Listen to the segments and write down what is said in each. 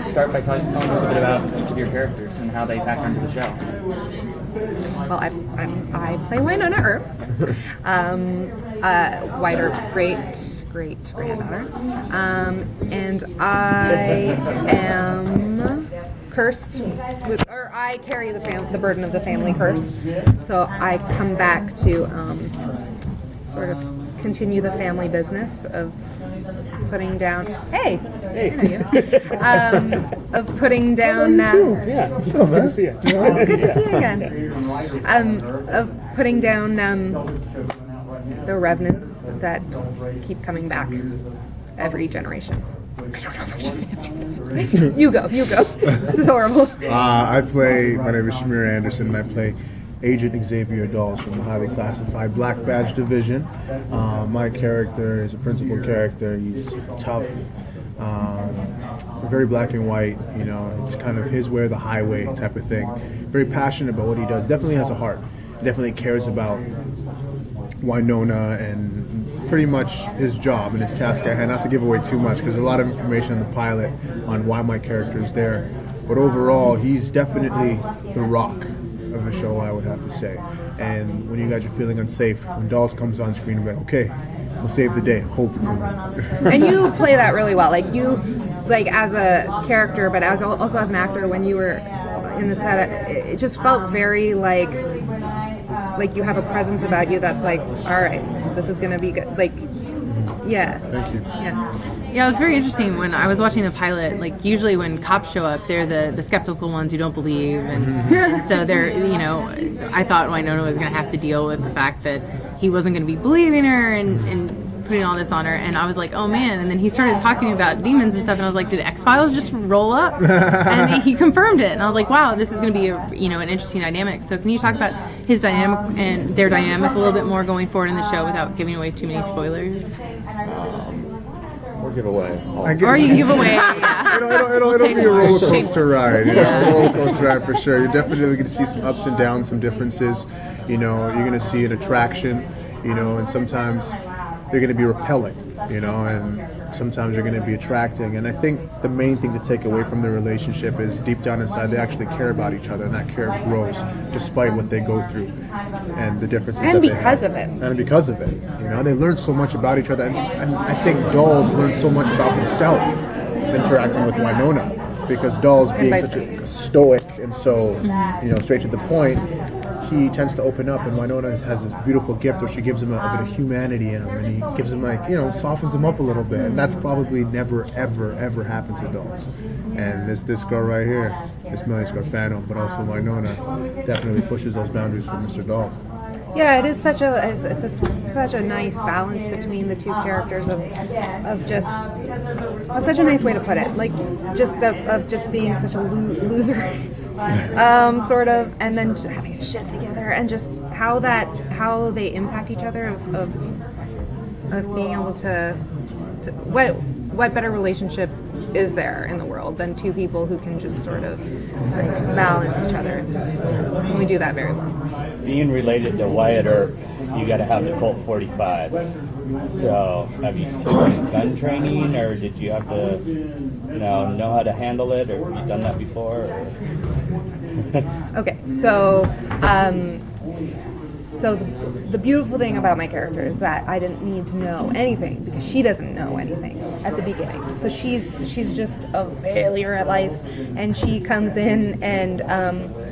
Start by telling us a bit about each of your characters and how they factor into the show. Well, I play Wynonna Earp. Wyatt Earp's great granddaughter, and I am cursed or I carry the burden of the family curse. So I come back to sort of continue the family business of putting down. Hey, I know you. Of putting down. Yeah, it's good to see you. Good to see you again. Of putting down the revenants that keep coming back every generation. I don't know if I just answered that. You go. This is horrible. My name is Shamier Anderson, and I play Agent Xavier Dawes from the highly classified Black Badge Division. My character is a principal character. He's tough, very black and white. You know, it's kind of his way or the highway type of thing. Very passionate about what he does. Definitely has a heart. Definitely cares about Wynonna and pretty much his job and his task at hand. Not to give away too much, because there's a lot of information in the pilot on why my character is there. But overall, he's definitely the rock of the show, I would have to say. And when you guys are feeling unsafe, when Dolls comes on screen, you're like, okay, we'll save the day, hopefully. And you play that really well. Like as a character, but also as an actor, when you were in the set, it just felt very like you have a presence about you that's like, all right, this is gonna be good. Like, yeah. Thank you. Yeah, it was very interesting when I was watching the pilot. Like, usually when cops show up, they're the skeptical ones who don't believe, and so they're, I thought Wynonna was going to have to deal with the fact that he wasn't going to be believing her and putting all this on her, and I was like, oh man. And then he started talking about demons and stuff, and I was like, did X-Files just roll up? And he confirmed it, and I was like, wow, this is going to be an interesting dynamic. So can you talk about his dynamic and their dynamic a little bit more going forward in the show without giving away too many spoilers? Or give away. Or you can give away. Yeah. It'll be a roller coaster ride. A roller coaster ride for sure. You're definitely going to see some ups and downs, some differences. You're going to see an attraction. And sometimes they're going to be repelling. And sometimes they're going to be attracting. And I think the main thing to take away from the relationship is deep down inside they actually care about each other, and that care grows despite what they go through and the differences. And that because they of it. And because of it. They learn so much about each other. And I think Dolls learned so much about himself interacting with Wynonna, because Dolls being such a stoic and so, straight to the point, he tends to open up, and Wynonna has this beautiful gift where she gives him a bit of humanity in him, and he gives him softens him up a little bit, and that's probably never, ever happened to Dolls. And this girl right here, this Melanie Scrofano, but also Wynonna, definitely pushes those boundaries for Mr. Dolls. Yeah, it is such a nice balance between the two characters of just, that's such a nice way to put it, like just of just being such a loser, sort of, and then just having shit together, and just how they impact each other of being able to what better relationship is there in the world than two people who can just sort of like balance each other, and we do that very well. Being related to Wyatt Earp, you got to have the Colt 45. So, have you taken gun training, or did you have to, know how to handle it, or have you done that before? Okay, so the beautiful thing about my character is that I didn't need to know anything, because she doesn't know anything at the beginning. So she's just a failure at life, and she comes in and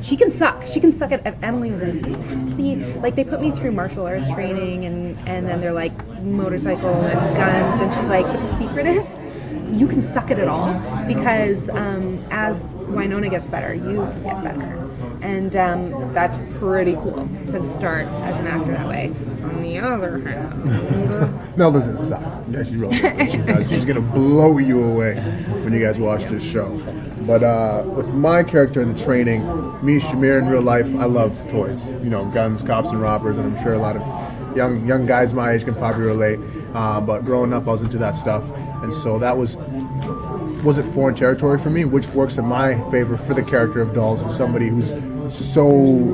she can suck. She can suck at Emily was like, you have to be like, they put me through martial arts training, and then they're like motorcycle and guns, and she's like, but the secret is you can suck at it all, because as Wynonna gets better, you can get better. And that's pretty cool to start as an actor that way. On the other hand, Mel doesn't suck. Yeah, she's really good. She's going to blow you away when you guys watch this show. But with my character in the training, me, Shamier, in real life, I love toys. Guns, cops, and robbers, and I'm sure a lot of young guys my age can probably relate. But growing up, I was into that stuff. And so that wasn't foreign territory for me, which works in my favor for the character of Dolls, who's somebody who's so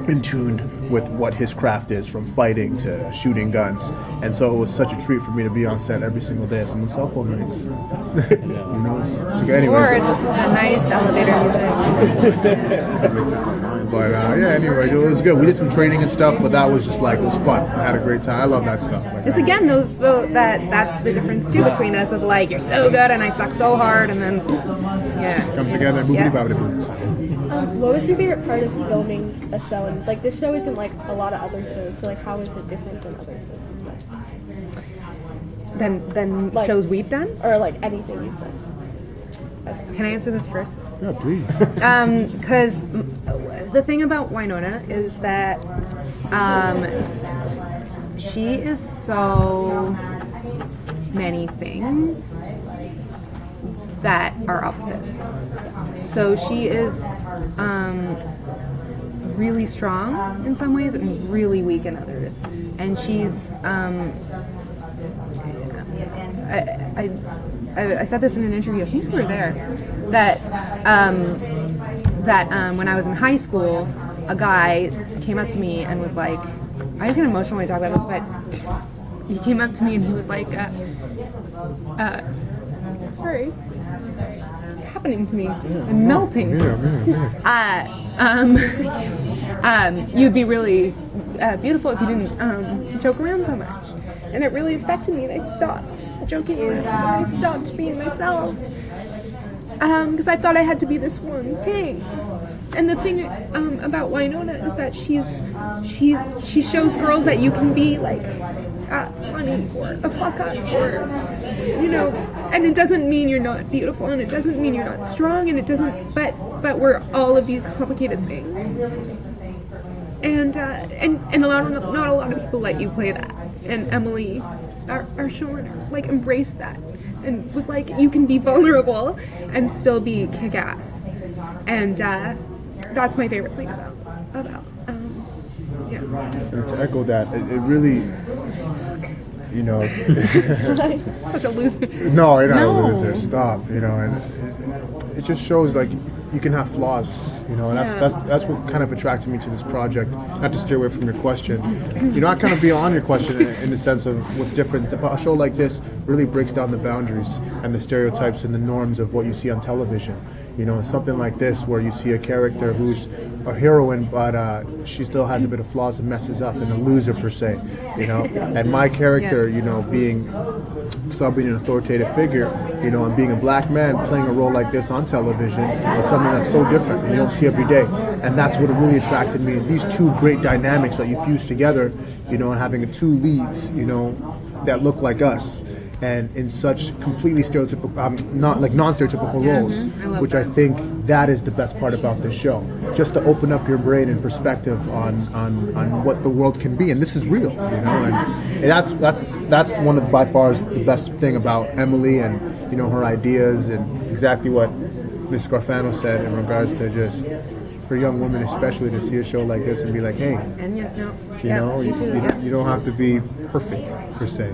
in tune with what his craft is, from fighting to shooting guns. And so it was such a treat for me to be on set every single day. Someone's cell phone rings. You know. So anyways, Or it's a nice elevator music. but yeah, anyway, it was good. We did some training and stuff, but that was just like, it was fun. I had a great time. I love that stuff. Like, It's again that's the difference too between us of like you're so good and I suck so hard and then come together and boopity boppity boo. What was your favorite part of filming a show? And like this show isn't like a lot of other shows, so like how is it different than other shows? Than Like- shows we've done. Or like anything you've done? Can I answer this first? Yeah, please. Because the thing about Wynonna is that she is so many things that are opposites. So she is really strong in some ways and really weak in others. And she's I said this in an interview, I think you were there, that when I was in high school, a guy came up to me and was like, I just get emotional when I talk about this, but he came up to me and he was like, sorry, it's happening to me, I'm melting. You'd be really beautiful if you didn't joke around so much. And it really affected me, and I stopped joking around. I stopped being myself. Because I thought I had to be this one thing. And the thing about Wynonna is that she shows girls that you can be like funny or a fuck up or and it doesn't mean you're not beautiful and it doesn't mean you're not strong and it doesn't but we're all of these complicated things. And not a lot of people let you play that. And Emily, our showrunner, like embraced that and was like, you can be vulnerable and still be kick-ass. And that's my favorite thing about And to echo that, it really, such a loser. no, you're not a loser. Stop, and it just shows like you can have flaws, and that's what kind of attracted me to this project. Not to steer away from your question, I kind of be on your question in the sense of what's different. A show like this really breaks down the boundaries and the stereotypes and the norms of what you see on television. Something like this where you see a character who's a heroine, but she still has a bit of flaws and messes up, and a loser per se. And my character, being an authoritative figure, and being a black man playing a role like this on television is something that's so different and you don't see every day. And that's what really attracted me. These two great dynamics that you fuse together, and having two leads, that look like us. And in such completely stereotypical, non-stereotypical roles, which I think that is the best part about this show. Just to open up your brain and perspective on what the world can be, and this is real, And that's one of by far the best thing about Emily and her ideas and exactly what Ms. Scrofano said in regards to just for young women especially to see a show like this and be like, hey, And you don't have to be perfect per se,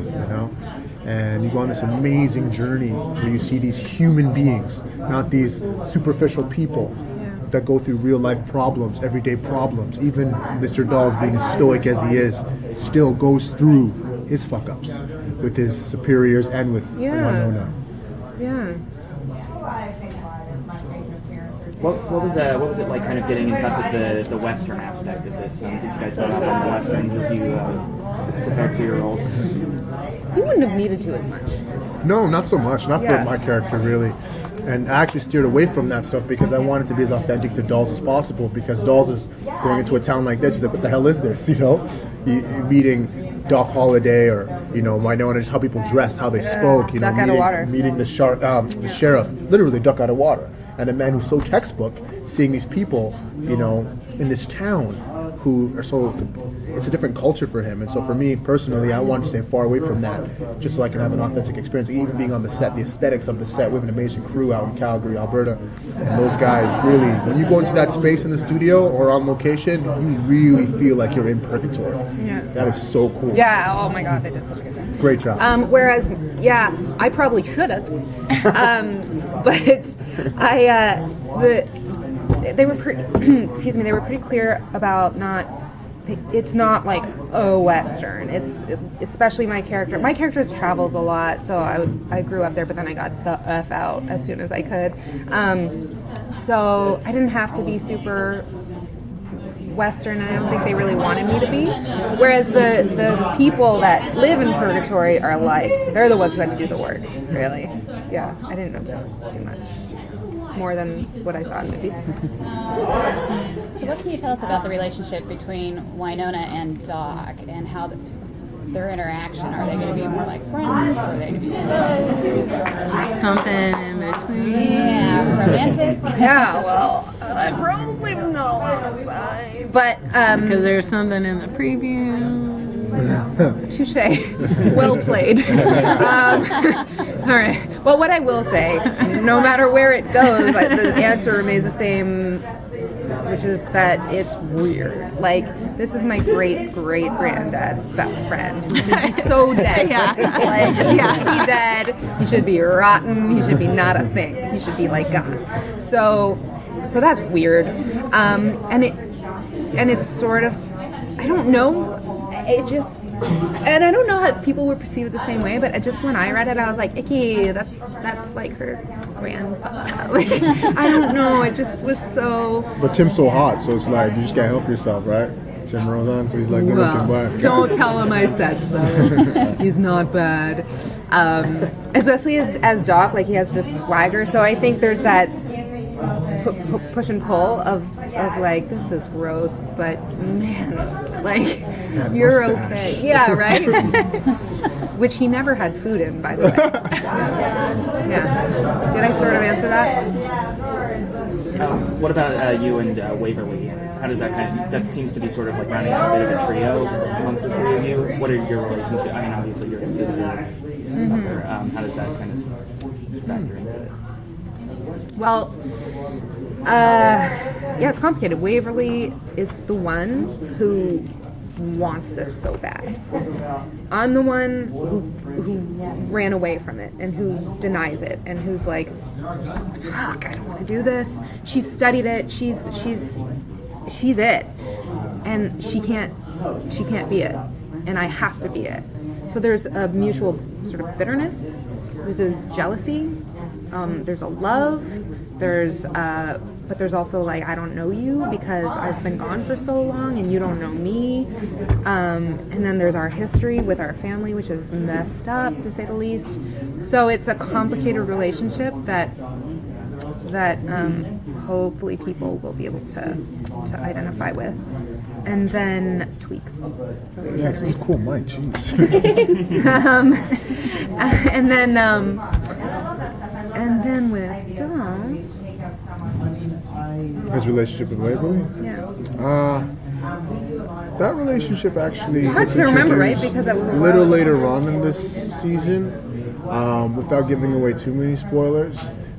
And you go on this amazing journey where you see these human beings, not these superficial people that go through real life problems, everyday problems. Even Mr. Dolls, being as stoic as he is, still goes through his fuck ups with his superiors and with Wynonna. Yeah. What was it like kind of getting in touch with the Western aspect of this? Did you guys go out on the Westerns as you prepared for your roles? You wouldn't have needed to as much. No, not so much. Not for my character, really. And I actually steered away from that stuff because I wanted to be as authentic to Dolls as possible. Because Dolls is going into a town like this. He's like, what the hell is this? Meeting Doc Holliday or Wynonna, just how people dressed, how they spoke. Duck out of water. Meeting the sheriff, literally duck out of water, and a man who's so textbook. Seeing these people, in this town who are so. It's a different culture for him, and so for me personally, I wanted to stay far away from that, just so I can have an authentic experience. Even being on the set, the aesthetics of the set, we have an amazing crew out in Calgary, Alberta, and those guys really, when you go into that space in the studio or on location, you really feel like you're in purgatory. Yeah. That is so cool. Yeah, oh my god, they did such a good job. Great job. Whereas, I probably should have. But they were pretty, they were pretty clear about not it's not like a Western. It's especially my character. My character has traveled a lot, so I grew up there, but then I got the F out as soon as I could. So I didn't have to be super Western, and I don't think they really wanted me to be. Whereas the people that live in Purgatory are like, they're the ones who had to do the work, really. Yeah, I didn't know too much. More than what I saw in movies. So what can you tell us about the relationship between Wynonna and Doc and how their interaction? Are they going to be more like friends? Or are they going to be foes? There's something in between. Yeah, romantic? Yeah, well, I probably know on the side. But, Because there's something in the preview. touche. Well played. All right. Well, what I will say, no matter where it goes, the answer remains the same, which is that it's weird. Like, this is my great-great-granddad's best friend. He should be so dead. Like, he should be dead. He should be rotten. He should be not a thing. He should be, like, gone. So that's weird. And it's sort of, I don't know. It just, and I don't know if people would perceive it the same way, but just when I read it, I was like, icky, that's like her grandpa. Like, I don't know, it just was so. But Tim's so hot, so it's like you just can't help yourself, right? Tim rolls on, so he's like good looking boy. Don't tell him I said so. He's not bad. Especially as Doc, like he has this swagger, so I think there's that push and pull of like, this is gross, but man, like, That you're mustache. okay. Yeah, right? Which he never had food in, by the way. Yeah. Did I sort of answer that? What about you and Waverly? How does that that seems to be sort of like rounding out a bit of a trio amongst the three of you. What are your relationships? I mean, obviously you're a sister. How does that kind of factor into it? Well, yeah, it's complicated. Waverly is the one who wants this so bad. I'm the one who ran away from it and who denies it and who's like, fuck, I don't want to do this. She's studied it. She's it, and she can't be it, and I have to be it. So there's a mutual sort of bitterness. There's a jealousy. There's a love. But there's also like, I don't know you because I've been gone for so long and you don't know me. And then there's our history with our family, which is messed up to say the least. So it's a complicated relationship that hopefully people will be able to identify with. And then tweaks. Yeah, this is cool, Mike. Jeez. And then with Dolls. His relationship with Waverly? Yeah. That relationship actually Hard was to remember, right? introduced Because that was a little later on in this season, without giving away too many spoilers.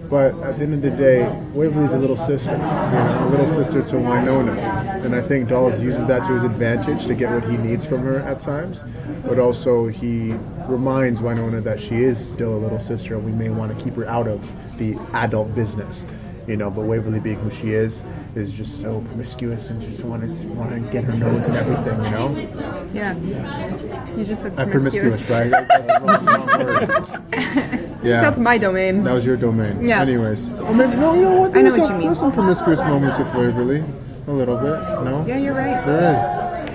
But at the end of the day, Waverly's a little sister, a little sister to Wynonna. And I think Dolls uses that to his advantage to get what he needs from her at times. But also he reminds Wynonna that she is still a little sister and we may want to keep her out of the adult business. But Waverly, being who she is just so promiscuous and just want to get her nose and everything, Yeah. You just said promiscuous, right? That's the wrong word. Yeah. That's my domain. That was your domain. Yeah. Anyways. Or maybe, no, you know what? I know what you There mean. were some promiscuous moments with Waverly. A little bit. No? Yeah, you're right. There is.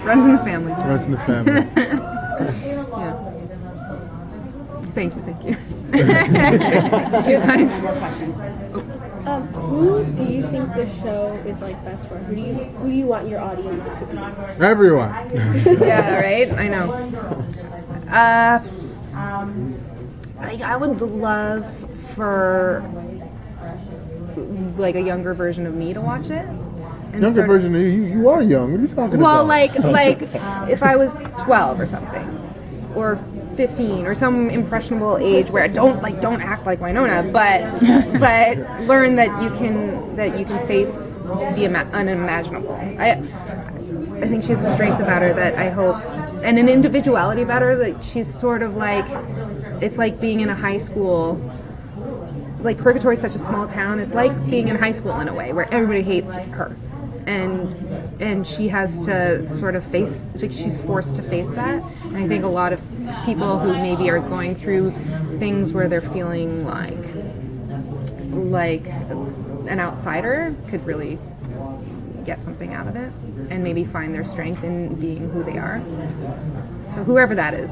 Runs in the family. Runs in the family. Yeah. Thank you. Few times. Who do you think the show is like best for? Who do you want your audience to be? Everyone. Yeah, right? I know. I would love for like a younger version of me to watch it. And Younger sort of- version of you. You are young. What are you talking Well, about? like if I was 12 or something, or 15, or some impressionable age where I don't act like Wynonna, but learn that you can face the unimaginable. I think she has a strength about her that I hope, and an individuality about her that she's sort of like, it's like being in a high school. Like Purgatory is such a small town. It's like being in high school in a way where everybody hates her. and she has to sort of face, like she's forced to face that. And I think a lot of people who maybe are going through things where they're feeling like an outsider could really get something out of it and maybe find their strength in being who they are. So whoever that is.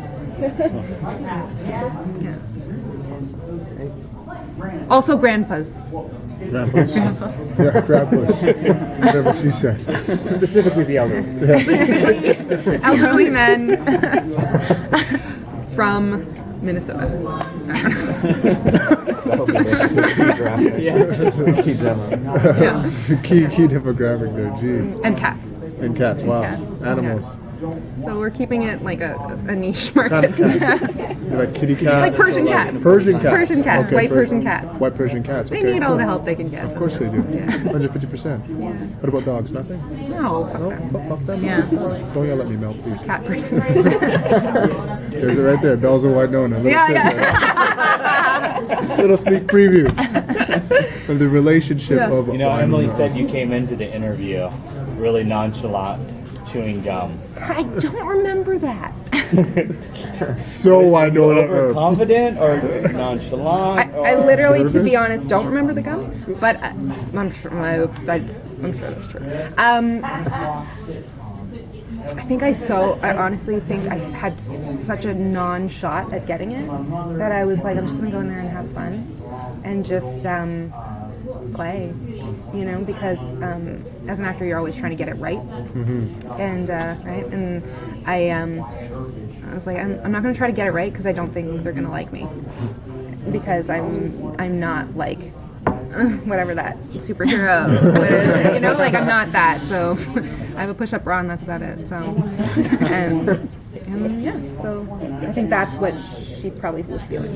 Yeah. Also grandpas. Yeah, grandpas. Whatever she said. Specifically the elderly. Elderly men from Minnesota. That'll be the key demo. Yeah. Key demographic there, jeez. And cats. And cats, wow. Cats. Animals. So we're keeping it like a niche Kind market. of cats. You like kitty cats? Like Persian cats. Persian cats. Persian cats, white Persian cats. White Persian cats. They Okay, need all cool. the help they can get. Of course they do. Yeah. 150%. What about dogs? Nothing? No, fuck No? them. Fuck them? Yeah. Don't yell at me, Mel, please. Cat person. There's it right there. Dolls of Wynonna. Yeah. Little sneak preview of the relationship Yeah. of You know, Emily Wynonna. said you came into the interview really nonchalant, chewing gum. I don't remember that. So Wynonna Earp. Confident or nonchalant? I or- literally, to be Nervous? honest, don't remember the gum, but I'm sure that's true. I think I honestly think I had such a non-shot at getting it that I was like, I'm just gonna go in there and have fun and just play, because as an actor you're always trying to get it right, and right, and I was like, I'm not gonna try to get it right because I don't think they're gonna like me because I'm not like whatever that superhero is, like I'm not that. So I have a push-up bra and that's about it. So and yeah, so I think that's what she probably was feeling.